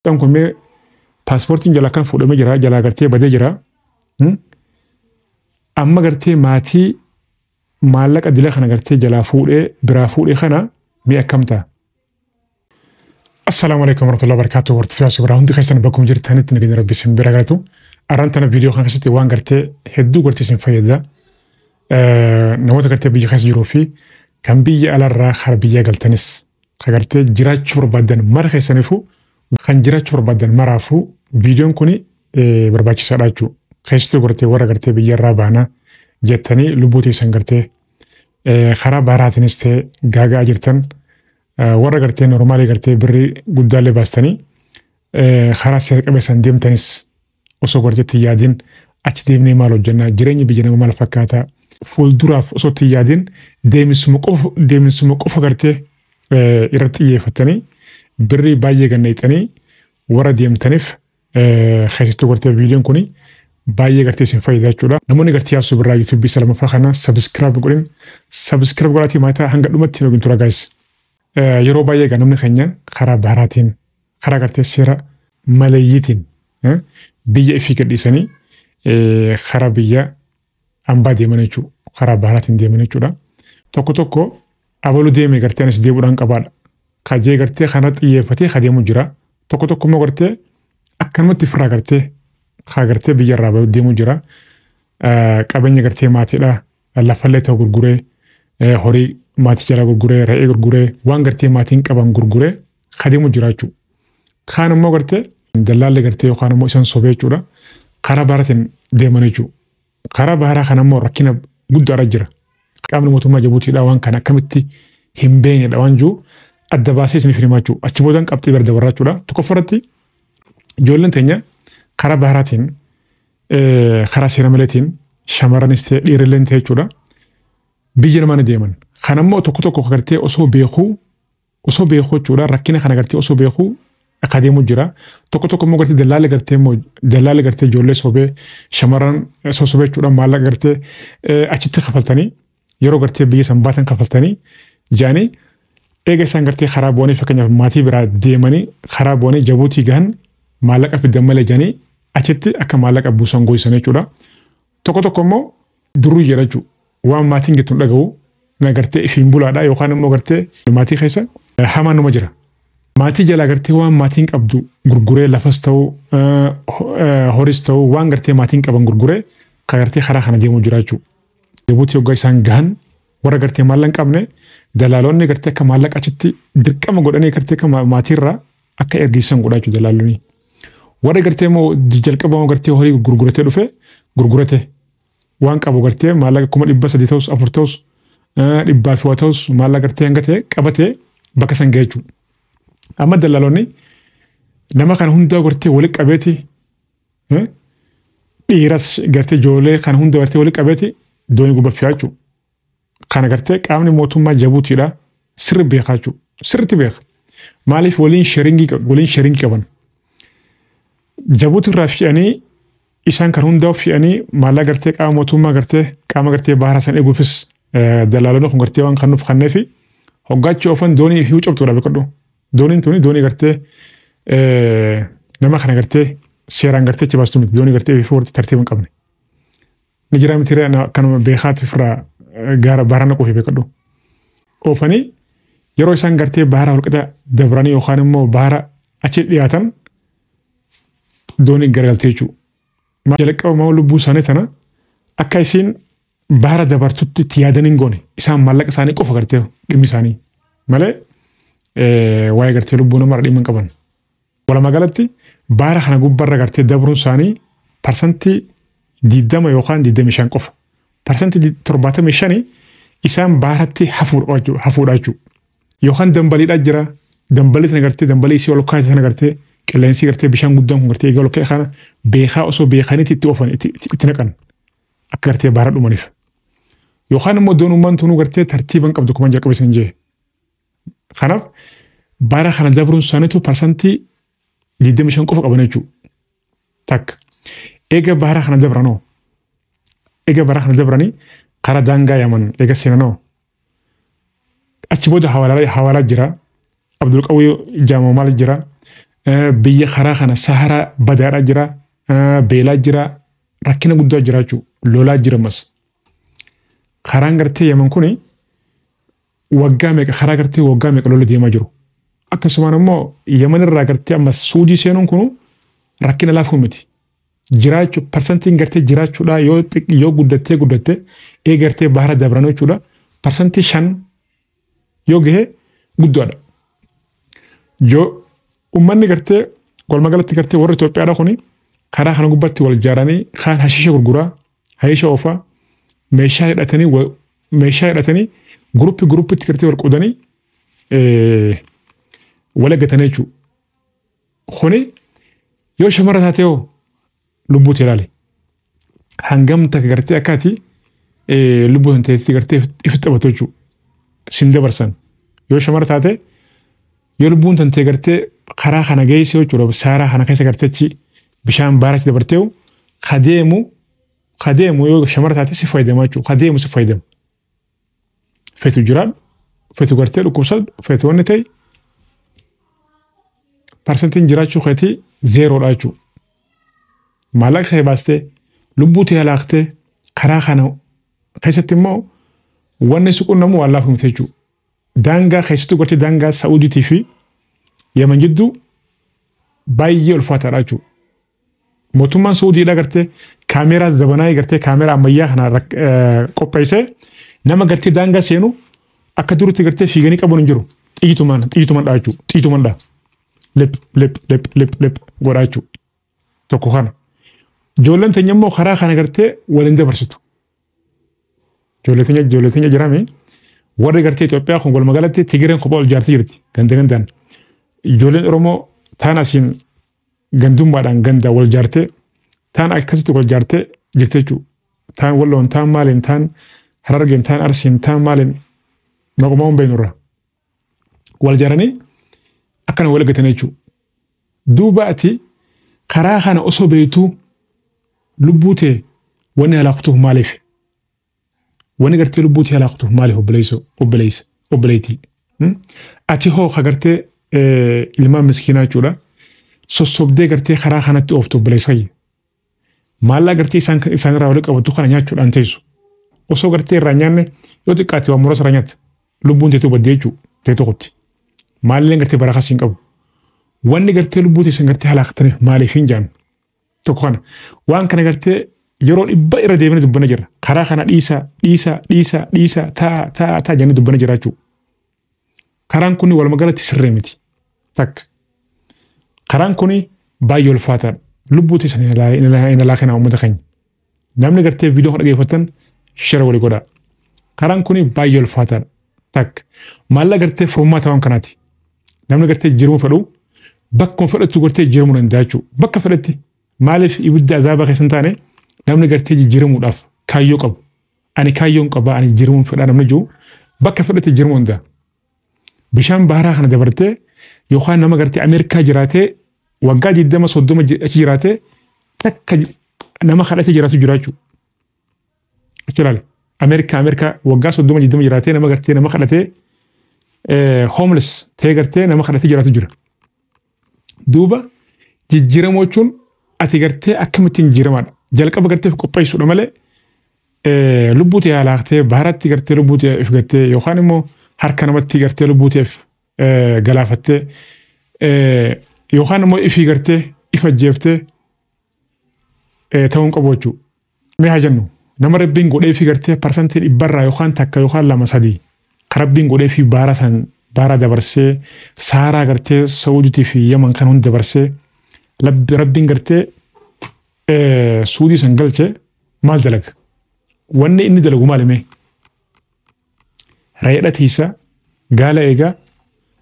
Kun mee paaspoortiin jalaa kan fuudhamee jira, jalaa gartee badee jira. Amma gartee maatii maallaqa dila kana gartee jalaa fuudhee biraa fuudhee kana mi'a akkam ta'a? Assalaamu alaikum warahmatullahi wabarakatuh. Warti fiyaa hundi keessan bakkuma jirtanitti nageenya rabbi isin bira galatu. Arraan tana viidiyoo kana keessatti waan gartee hedduu gartee isin fayyada. Namoota gartee biyya keessa jiruu fi kan biyya alarraa hara biyya galtanis kan gartee jiraachuu barbaadan mara keessaniifuu kan jiraachuu barbaadan maraafuu viidiyoon kuni barbaachisaadha jechuudha. Keessattuu gartee warra gartee biyyarraa baana jettanii lubbuu teessan gartee karaa baaraatiinis ta'e gaagaa jirtan warra gartee normaalii gartee birrii guddaallee baastanii karaa seera qabeessan deemtanis osoo garteetti yaadiin achi deemnee maal hojjannaa jireenyi biyya nama maal fakkaataa fuulduraaf osoo itti yaadiin deemsuma qofa gartee irratti xiyyeeffatanii birrii baay'ee ganneexanii warra deemtaniif keessattuu gartee viidiyoon kuni baay'ee gartee isin fayyada jechuudha. Namoonni gartee yaasuu birraa yuutuubii salamaffaa kana sabiskiraayib godhin sabiskiraayib godhaatii maataa hanga dhumatti nuuf hin tura gaayis. Yeroo baay'ee egaa namni keenya karaa baaraatiin karaa gartee seera maleeyyiitiin biyya ifii gadhiisanii karaa biyya hambaa deeman jechuudha. Karaa baaraatiin deeman jechuudha. Tokko tokko abaluu deemee gartee anis deemuudhaan qabaadha. Kajee gartee kana xiyyeeffatee kadeemu jira. Tokko tokko immoo gartee akkanumatti firraa gartee kaa gartee biyyarraa deemu jira. Qabeenya gartee maatiidha. Lafallee ta'u gurguree horii maatii jala gurguree re'ee gurguree waan gartee maatiin qaban gurguree kadeemu jira jechuudha. Kaan immoo gartee dallaallee gartee yookaan immoo isaan sobee jechuudha. Karaa baaraatiin deeman jechuudha. Karaa baaraa kana immoo rakkina guddaadha jira. Qaamni mootummaa Jabuutiidha waan kana akkamitti hin beeknedha waan jiru adda baasee isiniif himaa jechuudha. Achi boodaan qabxii bira dabarraa jechuudha. Tokkoffaratti ijoolleen teenya karaa baaraatiin karaa seera maleetiin shamarranis ta'e dhiirrillee ta'e jechuudha. Biyya namaa ni deeman. Kana immoo tokko tokko gartee osoo beekuu jechuudha. Rakkina kana gartee osoo beekuu akka deemu jira. Tokko tokko immoo gartee dallaalee gartee ijoollee sobee shamarran sosobee jechuudha. Maallaqa gartee achitti kafaltanii yeroo gartee biyya san baatan kafaltanii jaanii eega isaan gartee karaa boonee fakkeenyaaf maatii biraa deemanii karaa boonee Jabuutii gahan maallaqa fiddan malee jaanii achitti akka maallaqa buusan gooyisan jechuudha. Tokko tokko immoo duruu jedha jechuudha. Waan maatiin gettu dhaga'u na gartee ifiin bulaadha yookaan immoo gartee maatii keessa hamaan numa jira. Maatii jalaa gartee waan maatiin qabdu gurguree lafas ta'u horis ta'u waan gartee maatiin qaban gurguree ka gartee karaa kana deemu jira jechuudha. Jabuutii hoggaa isaan gahan warra gartee maallaqa qabne dalaaloonni gartee akka maallaqa achitti dirqama godhanii gartee akka maatiirraa akka ergisan godhaa jechuudha dalaaloonni. Warra gartee immoo jalqaba gartee horii gurguratee dhufe gurgurate waan qabu gartee maallaqa 300 ta'us 4 ta'us 100 ta'us maallaqa gartee hanga ta'e qabatee bakka san ga'e jechuudha. Amma dalaaloonni nama kana hundaa gartee walitti qabeeti dhiiras gartee ijoollee kana hunda gartee walitti qabeeti doonii gubbaffaa jechuudha. Kana gartee qaamni mootummaa Jabuutiidha sirri beekaa jechuudha. Sirriitti beeka. Maaliif waliin sharingii qaban. Jabuutii irraa fe'anii isaan kan hundaa fe'anii maallaqa gartee qaama mootummaa gartee qaama gartee baara san eeguufis dalaaloonni kun gartee waan kan nuuf kanneefi hoggaachi oofan doonii hiu cabtuudha beekadhu. Dooniin tuni doonii gartee nama kana gartee seeraan gartee achi baastu miti doonii gartee fi tartiiba hin qabne. Ni jira miti kanuma beekaati firraa gaara baarana qofi beekadhu. Oofanii yeroo isaan gartee baara holqixa dabranii yookaan immoo baara achi dhiyaatan doonii garagaltee jechuudha. Jalqaba maa lubbuu isaanii tana akka isiin baara dabartutti itti yaadanii hin goone isaan maallaqa isaanii qofa gartee dhimmi isaanii malee waa'ee gartee lubbuu namaa dhimma hin qaban. Walumaa galatti baara kana gubbarra gartee dabruun isaanii parsantii 20 yookaan 25 qofa. Parsantii 75 isaan baaratti hafuudha jechuudha. Yookaan dambaliidhaa jira. Dambalii tana gartee dambalii isii ol kaa'e tana gartee qilleensi gartee bishaan guddaan kun gartee egaa ol kaa'e kana beekaa osoo beekaniitti itti oofan itti naqan akka gartee baara dhumaniif. Yookaan immoo doonummaan tunuu gartee tartiiba hin qabdu kuma jalqaba isin jee. Kanaaf baara kana dabruun isaaniitu parsantii 25 qofa qaban jechuudha. Takka. Eega baara kana dabranoo. Eega baara kana dabranii karaa daangaa yaman eega seenanoo. Achi booda hawaalaa jira. Abdul Qawwii Jaamoo maal jira. biyya karaa kana Saharaa badaadhaa jira, beelaa jira, rakkina guddaa jiraachuu lolaa jira mas. Karaan gartee Yaman kuni waggaa meeqa karaa gartee waggaa meeqa lola deemaa jiru. Akkasumaan immoo Yaman irraa gartee amma Suudii seenuun kunu rakkina laafuu miti. Jiraachuu parsantiin gartee jiraachuudha yoo guddattee gartee bahara dabranuu jechuudha. Parsantii 5 yoo gahe guddaadha. Yoo ummanni gartee walmagalatti gartee warra Itoophiyaadha kuni karaa kana gubbatti wal ijaaranii kaan hashiisha gurguraa, hashiisha oofaa, meeshaa hidhatanii guruppitti gartee wal qoodanii wal eeggatanii jechuudha. Kuni yoo shamarra taate yoo lubbuutti ilaali. Hangam takka gartee akkaati lubbuu hin ta'etti gartee ifi taphatu jechuudha. Sin dabarsan. Yoo shamarra taate yoo lubbuun tantee gartee karaa kana geesse jechuudha. Saaraa kana keessa garteechi bishaan baaraatti dabartee kadeemu yoo shamarra taate si fayyadama jechuudha. Kadeemu si fayyadama. Feetu jiraan, feetu gartee dhukkubsatu, feetu wanni ta'e parsantiin jiraachuu keetii 0dha jechuudha. Maallaqa kee baastee lubbuutti halaaktee karaa kana keessatti immoo wanni si qunnamu waan laafu miti jechuudha. Daangaa keessattuu gartee daangaa Saa'udiitii fi Yaman jidduu baay'ee ulfaataadha jechuudha. Mootummaan Saa'udiidhaa gartee kaameeraa zabanaa gartee kaameeraa ammayyaa kana qopheessee nama gartee daangaa seenu akka durutti gartee fiiganii qabuun hin jiru. Xiyitumaan dhaa jechuudha. Xiyitumaan dhaa. Lep godhaa jechuudha. Tokko kana. Ijoolleen teenya immoo karaa kana gartee waliin dabarsitu. Ijoollee teenya jiraame warri gartee Itoophiyaa kun walmagalatti Tigireen kophaa ol jaartee jirti. Gandaan. Ijoolleen Oromoo taan asiin gandummaadhaan ganda wal jaartee taan akkasitti wal jaartee jirti jechuudha. Taan Walloon, taan Maaliin, taan Harargeen, taan Arsiin, taan Maaliin maquma hunbeenurra. Wal jaaranii akkana wal eeggatanii jechuudha. Duuba ati karaa kana osoo beektuu lubbuu ta'e wanni halaakutuuf maaliif? Wanni gartee lubbuu ta'e halaakutuuf maaliif obboleessi? Ati hoo gartee ilmaan miskiinaa jechuudha. Sossobdee gartee karaa kanatti ooftu obboleessa kiyya. Maallaa gartee isaan irraa walitti qabatu kana nyaachuudhaan teessu. Osoo gartee irraa nyaanne yoo xiqqaate waan muraasa irraa nyaatta. Lubbuun teetu baddee jechuudha. Ta'e tokkotti. Maalleen gartee barakas hin qabu. Wanni gartee lubbuu teessan gartee halaaktaniif maaliif hin jaannu? Tokko kana. Waan kana gartee yeroo dhibba irra deemanii dubbana jira. Karaa kana dhiisaa ta'a jennee dubbana jira jechuudha. Karaan kun walmagalatti sirrii miti. Takka. Karaan kun baay'ee ulfaataadha. Lubbuu teessan hin laakina uummata keenya. Namni gartee viidiyoo kana dhaggeeffatan shira walii godhaa. Karaan kun baay'ee ulfaataadha. Takka. Maallaa gartee furmaata waan kanaati. Namni gartee jiruu fedhu bakkuma fedhatu gartee jiramuu danda'a jechuudha. Bakka fedhatti maaliif ibidda azaabaa keessa hin taane namni gartee jijjiiramuudhaaf kaayyoo qabu. Ani kaayyoon qaba ani jijjiiramuun fedhaa namni jiru bakka fedhatti jiramuu danda'a. Bishaan baharaa kana dabartee yookaan nama gartee Ameerikaa jiraatee waggaa 20-30 achi jiraatee takka nama kadhatee jiraatu jira jechuudha. Achi ilaali. Ameerikaa waggaa 30 jiraatee nama gartee nama kadhatee homeless ta'ee gartee nama kadhatee jiraatu jira. Duuba jijjiiramoo jechuun ati gartee akkamittiin jijjiiramaadha. Jalqaba gartee qopheessuudha malee lubbuu ta'e halaaktee baharatti gartee lubbuu ta'e if gartee yookaan immoo harka namatti gartee lubbuu ta'eef galaafattee yookaan immoo ifii gartee ifa jeeftee ta'uun qabu jechuudha. Mee haa jennu nama rabbiin godhee fi gartee parsantii 100 yookaan takka yookaan 2-3 karabbiin godhee fi baara dabarsee Saaraa gartee Saa'udiitii fi Yaman kan hundi dabarsee rabbiin gartee Suudii san galchee maal dalaga? Wanni inni dalagu maalimee? Re'ee tiisa, gaala eegaa,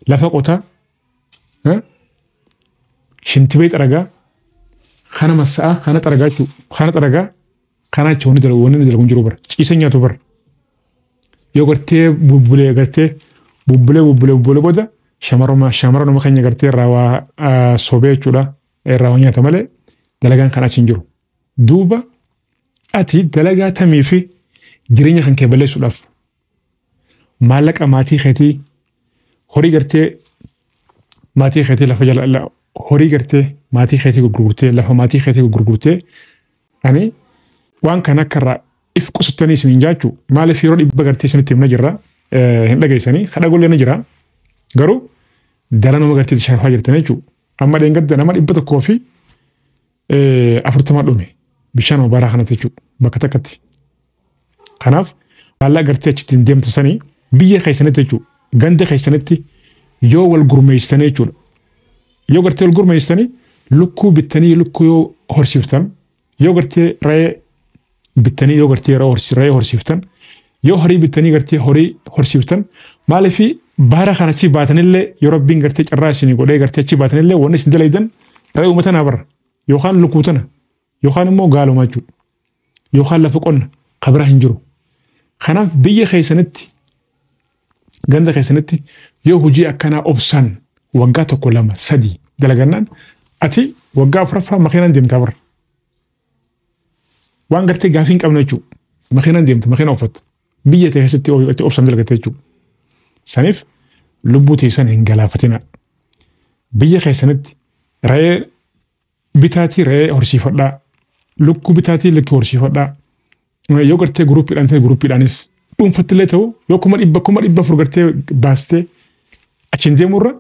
lafa qotaa, shintibee xaragaa, kana massa'a, kana xaragaa jechuudha. Kana xaragaa, kana jechuun wanni inni dalagu hin jiru bara. Ciisa nyaatu bara. Yoo gartee bubbulee booda shamarran nama keenya gartee irraa waa sobee jechuudha. Irraa waa nyaata malee dalagaan kan achi hin jiru. Duuba ati dalagaa tamii fi jireenya kan kee balleessuudhaaf maallaqa maatii keetii horii gartee maatii keetii lafa jala horii gartee maatii keetii gurgurtee lafa maatii keetii gurgurtee ani waan kana karraa if qusattanii isin jaachuu maaliif yeroo dhibba gartee isinitti himna jirra hin dhageessanii kadha gollee na jira garuu dara nama gartee shaafaa jirtan jechuudha amma dheengadda nama 100 fi 40 dhume bishaan obaaraa kanatti jechuudha bakka takkatti kanaaf maallaa gartee achitti hin deemtu sanii biyya keessanitti jechuudha ganda keessanitti yoo wal gurmeessitanii jechuudha yoo gartee wal gurmeessitanii lukkuu bittanii lukkuu yoo horsiiftan yoo gartee re'ee bittanii yoo gartee re'ee horsiiftan yoo horii bittanii gartee horii horsiiftan maaliif baara kana achi baatanillee yoo rabbiin gartee carraa isinii godhee gartee achi baatanillee wanni isin dalaydan re'ee uummata naa barra yookaan lukkuu tana yookaan immoo gaaluma jechuudha yookaan lafa qonna kabira hin jiru kanaaf biyya keessanitti ganda keessanitti yoo hojii akkanaa obsan waggaa 1 2 3 dalagannaan ati waggaa 4ffaa makiinaan deemtaa barra waan gartee gaafii hin qabne jechuudha makiinaan deemta makiina uffatta biyya keessatti obsan dalagatte jechuudha saniif lubbuu teessan hin galaafatina biyya keessanitti re'ee bitaatii re'ee horsiifadhaa lukkuu bitaatii lukkuu horsiifadhaa yoo gartee guruuppiidhaanis dhuunfattillee ta'u yoo 100,000 gartee baastee achiin deemurra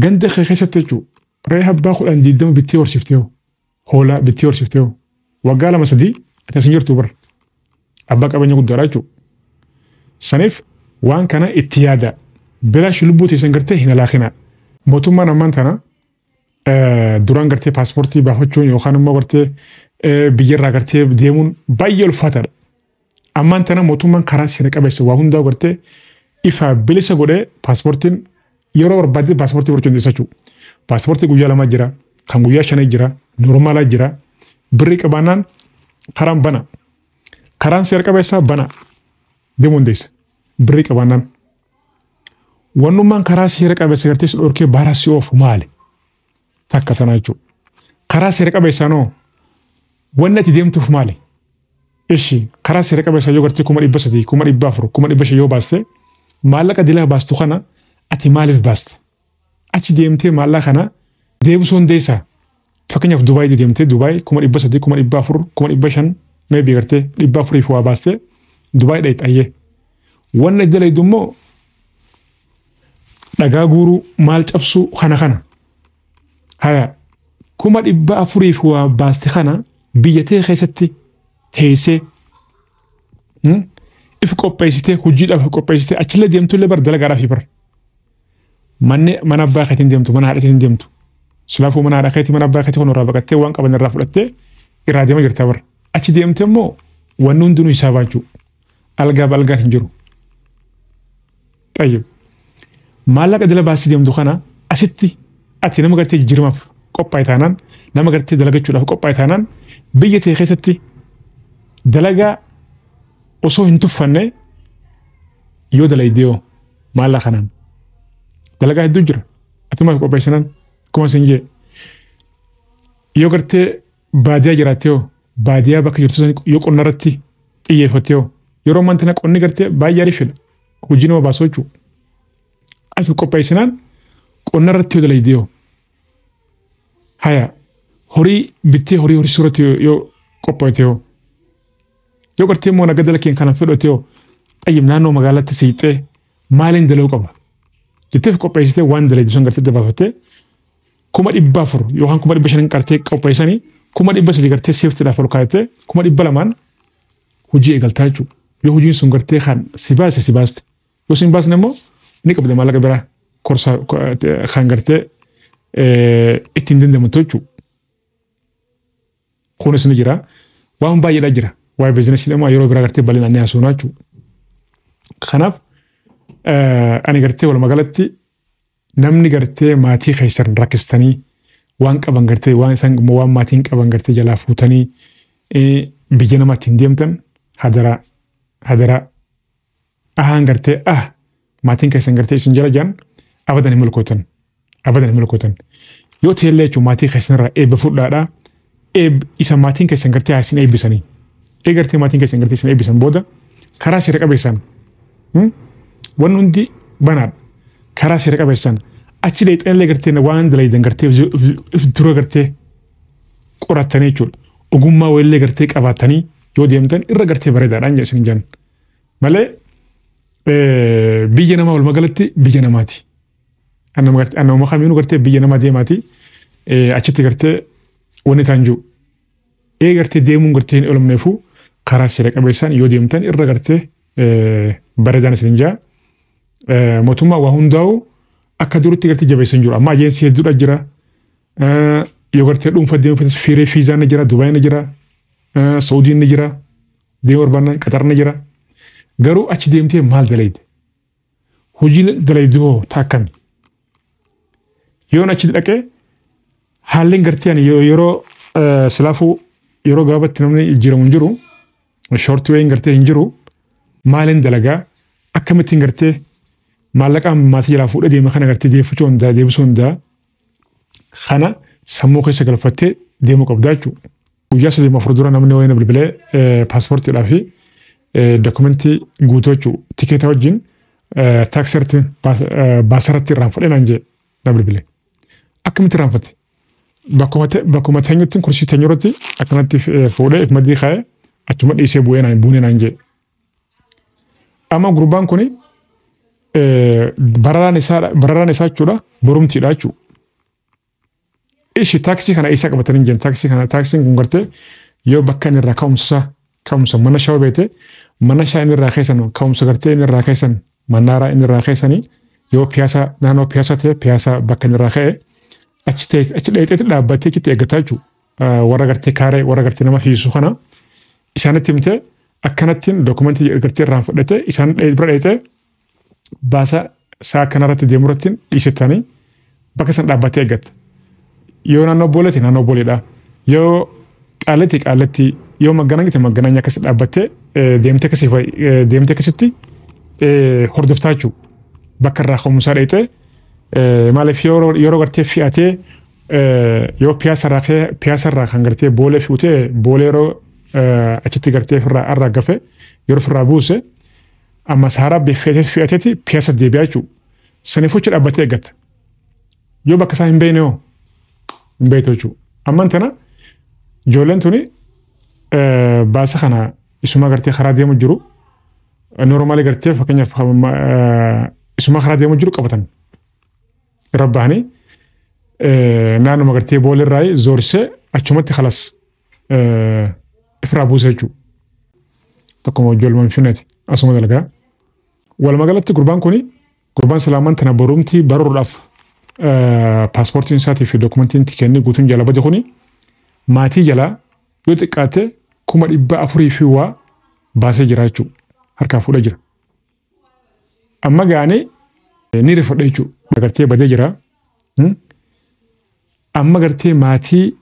ganda keessatti jechuudha re'ee abbaa 10 bittee horsiiftee hoolaa bittee horsiiftee waggaa 2-3 akkasiin jirtu barra abbaa qabeenya guddaadha jechuudha saniif waan kana itti yaada bilaash lubbuu teessan gartee hin alaakina mootummaan ammaan tana duraan gartee paaspoortii baafachuun yookaan immoo gartee biyyarraa gartee deemuun baay'ee ulfaataadha ammaan tana mootummaan karaa seera qabeessa waa hundaa gartee ifa bilisa godhee paaspoortiin yeroo barbaadde paaspoortii barachuu dandeessa jechuudha paaspoortii guyyaa 2 jira kan guyyaa 5 jira noormaalaa jira birrii qabaannaan karaan bana karaan seera qabeessaa bana deemuu dandeessa birrii qabaannaan wannummaan karaa seera qabeessa gartee si dhorkee baara si oofu maali takka tanaa jechuudha karaa seera qabeessaanoo wanni ati deemtuuf maali ishi karaa seera qabeessaa yoo gartee 300 400 500 yoo baaste maallaqa dilaa baastu kana ati maaliif baaste achi deemtee maallaqa kana deebisuu dandeessaa fakkeenyaaf Dubaay deemtee Dubaay 300 400 500 maybe gartee 400 waa baaste Dubaay dhayxayyee wanni dalaydu immoo dhagaa guuruu maal cabsuu kana haya 400 waa baaste kana biyyatee keessatti teessee if qopheessitee hojiidhaaf qopheessitee achillee deemtullee bar dalagaadhaaf bar mana abbaa keetiin deemtu mana haadha keetiin deemtu silaafuu mana haadha keetii mana abbaa keetii kun irraa baqattee waan qaban irraa fudhattee irraa deema jirta bar achi deemtee immoo wanni hundinuu hisaabaa jechuudha algaan hin jiru tayyib maallaqa dila baasii deemtu kana asitti ati nama gartee jijjiiramaaf qophaa'e taanaan nama gartee dalagachuudhaaf qophaa'e taanaan biyya tee keessatti dalagaa osoo hin tuffanne yoo dalaydee maallaqa kanaan dalagaa hedduu jira atumaaf qopheessinaan akkuma isin jee yoo gartee baadiyaa jiraattee baadiyaa bakka jirtu yoo qonna irratti xiyyeeffattee yeroo ammaan tana qonni gartee baay'ee ariifidha hojii nama baasuu jechuudha ati qopheessinaan qonna irratti yoo dalaydee haya horii bittee horii horsiisuurratti yoo qophootee yoo gartee immoo nagadala keen kana fedhatee xayyib naannoo magaalaatti siixee maaliin dalaguu qaba jettee qopheessitee waan dalaydu san gartee dabaafattee 400 yookaan 500 qartee qopheessanii 300 gartee seeftiidhaaf ol kaa'attee 200 hojii eegaltaa jechuudha yoo hojiin sun gartee kan si baaste yoo si hin baasne immoo ni qabda maallaqa biraa korsaa kan gartee ittiin dandamatu jechuudha kunis ni jira waan baay'eedha jira waa'ee biizinasii immoo yeroo biraa gartee bal'inaan ni haasofnaa jechuudha kanaaf ani gartee walumaa galatti namni gartee maatii keessan rakkistanii waan qaban gartee waan isaan waan maatiin qaban gartee jalaa fuutanii biyya namaatti hin deemtan hadaraa ahaan gartee maatiin keessan gartee isin jala jaan abadan hin milkootan yoo teellee jechuun maatii keessanirraa eebba fudhaadhaa isa maatiin keessan gartee isin eebbisanii gartee maatiin keessan gartee isin eebbisan booda karaa seera qabeessaan wanni hundi banaadha karaa seera qabeessaan achi dheexeen illee gartee waan dalaydan gartee dura gartee qoratanii jechuudha. Ogummaa wayillee gartee qabaatanii yoo deemtan irra gartee bareedaadhaan jedhan jiran. Malee biyya namaa walumaa galatti biyya namaati. Annama kamiinuu gartee biyya namaa deemaati. Achitti gartee wanni isaan jiru. Gartee deemuun gartee hin oolmneefuu karaa seera qabeessaan yoo deemtan irra gartee bareedaan isin jaa. Mootummaa waa hundaa'u akka duritti gartee jabeessan jiru. Amma ajeensii hedduudha jira. Yoo gartee dhuunfa deemuufatis fiiree fiizaan ni jira, Dubaay ni jira, Saawudiin ni jira, deemuu barbaadan Qatar ni jira. Garuu achi deemtee maal dalayde? Hojii dalayde hoo taakkami? Yoon achi dhaqee haalleen gartee yeroo silaafuu yeroo gabaabatti namni jijjiiramu hin jiru, shoortiweeyin gartee hin jiru, maaliin dalagaa akkamittiin gartee maallaqaan maatii jalaa fuudhee deema kana gartee deeffachuu hundaa deebisuu hundaa kana sammuu keessa galfattee deemuu qabdaa jechuudha. Guyyaa sadii afur dura namni wayina bilbilee paaspoortiidhaa fi dokumentii guutuu jechuudha. Tikeeta wajjin taaksirratti baasarratti irraanfadhee naan jee na bilbilee. Akkamitti irraanfatte? Bakkuma teenyutti kursii teenyurratti akkanatti fuudhee ifmadii kaa'ee achuma dhiisee buunee naan jee. Amma gurbaan kuni bararaan isaa jechuudha borumtiidha jechuudha. Ishi taaksii kana isa qabatanii jiran taaksiin kun gartee yoo bakka inni irraa ka'umsa mana shawaa beete mana shaa inni irraa keessan ka'umsa gartee inni irraa keessan manaaraa inni irraa keessanii yoo piyaasaa naannoo piyaasaa ta'e piyaasaa bakka inni irraa ka'e achi dheeteetti dhaabbattee achitti eeggataa jechuudha. Warra gartee kaaree warra gartee nama fiisu kana isaanitti himtee akkanattiin dokumentii gartee irraan fudhatee isaan bira dheetee baasa saa kanarratti deemurratti dhiisettanii bakka san dhaabbattee eeggatta. Yoo naannoo booleeti naannoo booleedha. Yoo qaallatti yoo maganaanya akkasii dhaabbattee deemtee akkasitti hordoftaa jechuudha. Bakka irraa ka'umsaa dheetee maaliif yeroo gartee fi'atee yoo piyaasarraa kan gartee boolee fi'utee boolee yeroo achitti gartee irraa gafe yeroo irraa buuse amma saaraa fi'ateeti piyaasa deebi'aa jechuudha. Saniifuchi dhaabbattee eeggata. Yoo bakka isaa hin beekne hoo hin beektu jechuudha. Ammaan tana ijoolleen tuni baasa kana isuma gartee karaa deemu jiru noormaali gartee fakkeenyaaf isuma karaa deemu jiru qabatan. Irra bahanii naannuma gartee boolerraa zoorsee achumatti kalas ifraa buuse jechuudha. Tokkuma ijoollee finneeti asuma dalagaa. Walumaa galatti gurbaan salaamaan tana borumtii baruudhaaf paaspoortiin isaatii fi dokumentiin tikeenni guutuun jala bade kuni maatii jalaa yoo xiqqaate 400,000 fi waa baasee jira jechuudha. Harkaa fuudhee jira. Amma gaanii ni rifadha jechuudha. Gartee badee jira. Amma gartee maatii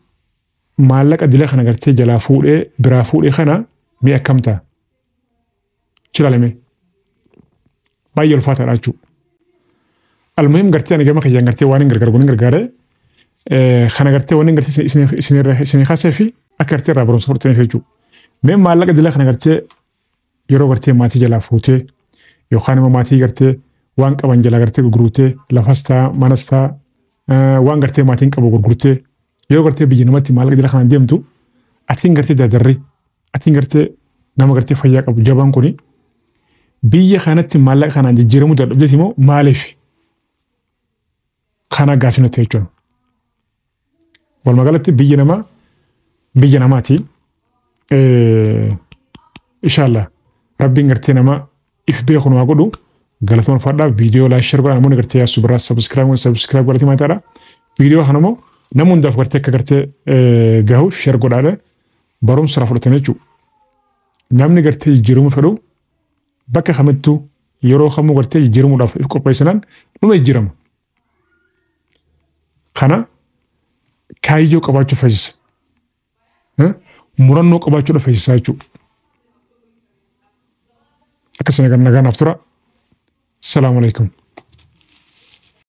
maallaqa dila kana gartee jalaa fuudhee biraa fuudhee kana mi akkam ta'a? Chilaalame. Baay'ee ulfaataadha jechuudha. Almuhim gartee ani gama kiyyaan gartee waan hin gargaaru hin gargaare kana gartee waan hin gartee isin haasee fi akka gartee irraa barumsa fudhataniif jechuudha. Mee maallaqa dila kana gartee yeroo gartee maatii jalaa fuutee yookaan immoo maatii gartee waan qaban jalaa gartee gurgurtee lafas ta'a manas ta'a waan gartee maatiin qabu gurgurtee yoo gartee biyya namatti maallaqa dila kana deemtu atiin gartee dadarri atiin gartee nama gartee fayyaa qabu jabaan kuni biyya kanatti maallaqa kanaan jijjiiramuu dadhabdeeti immoo maaliif kana gaafinatti jechuudha. Walumaa galatti biyya namaati. Inshallah rabbiin gartee nama if beeku waa godhu galatoon fadhaa viidiyoo laayik share godhaa namoonni gartee yaasu biraa subscribe godhati maataadha. Viidiyoo kana immoo nama hundaaf gartee akka gartee gahu share godhaadha. Barumsa irraa fudhatanii jechuudha. Namni gartee jijjiiramuu fedhu bakka kamittuu yeroo kamuu gartee jijjiiramuudhaaf if qopheessinaan dhuma jijjiirama. Kana kaayyoo qabaachuu fayyisa. Murannoo qabaachuudha fayyisaa jechuudha. Akkasuma nagaanaaf tura. Salaamu alaikum.